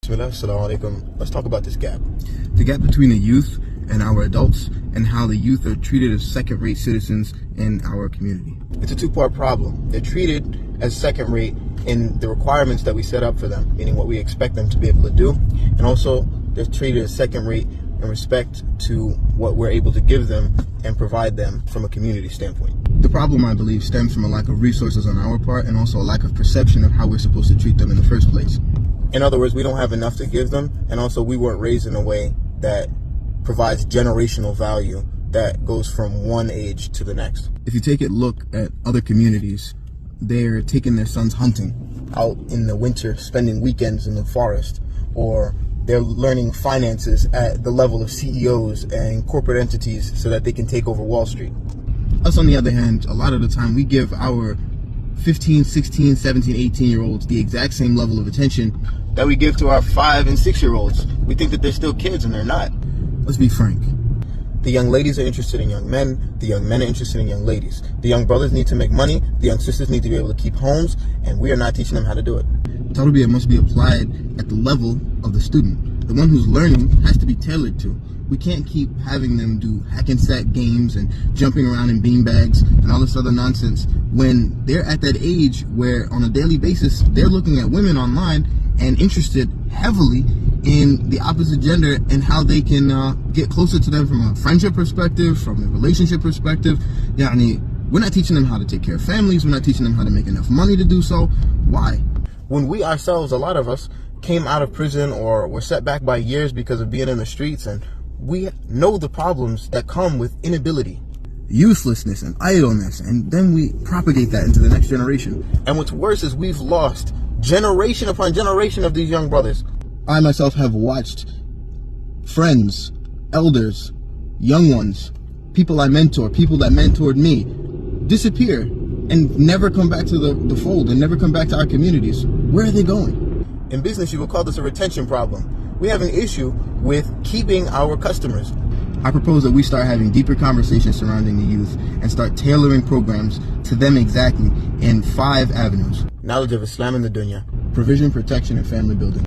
Assalamu alaikum. Let's talk about this gap. The gap between the youth and our adults, and how the youth are treated as second-rate citizens in our community. It's a two-part problem. They're treated as second-rate in the requirements that we set up for them, meaning what we expect them to be able to do, and also they're treated as second-rate in respect to what we're able to give them and provide them from a community standpoint. The problem, I believe, stems from a lack of resources on our part, and also a lack of perception of how we're supposed to treat them in the first place. In other words, we don't have enough to give them, and also we weren't raised in a way that provides generational value that goes from one age to the next. If you take a look at other communities, they're taking their sons hunting out in the winter, spending weekends in the forest, or they're learning finances at the level of CEOs and corporate entities so that they can take over Wall Street. Us, on the other hand, a lot of the time we give our 15, 16, 17, 18-year-olds the exact same level of attention that we give to our 5 and 6-year-olds. We think that they're still kids, and they're not. Let's be frank. The young ladies are interested in young men. The young men are interested in young ladies. The young brothers need to make money. The young sisters need to be able to keep homes, and we are not teaching them how to do it. Tarbiyah must be applied at the level of the student. The one who's learning has to be tailored to. We can't keep having them do hack and sack games and jumping around in beanbags and all this other nonsense when they're at that age where on a daily basis they're looking at women online and interested heavily in the opposite gender and how they can get closer to them from a friendship perspective, from a relationship perspective. We're not teaching them how to take care of families. We're not teaching them how to make enough money to do so. Why? When we ourselves, a lot of us, came out of prison or were set back by years because of being in the streets, and we know the problems that come with inability, uselessness and idleness, and then we propagate that into the next generation. And what's worse is we've lost generation upon generation of these young brothers. I myself have watched friends, elders, young ones, people I mentor, people that mentored me, disappear and never come back to the fold and never come back to our communities. Where are they going? In business, you would call this a retention problem. We have an issue with keeping our customers. I propose that we start having deeper conversations surrounding the youth and start tailoring programs to them exactly in 5 avenues. Knowledge of Islam and the dunya. Provision, protection, and family building.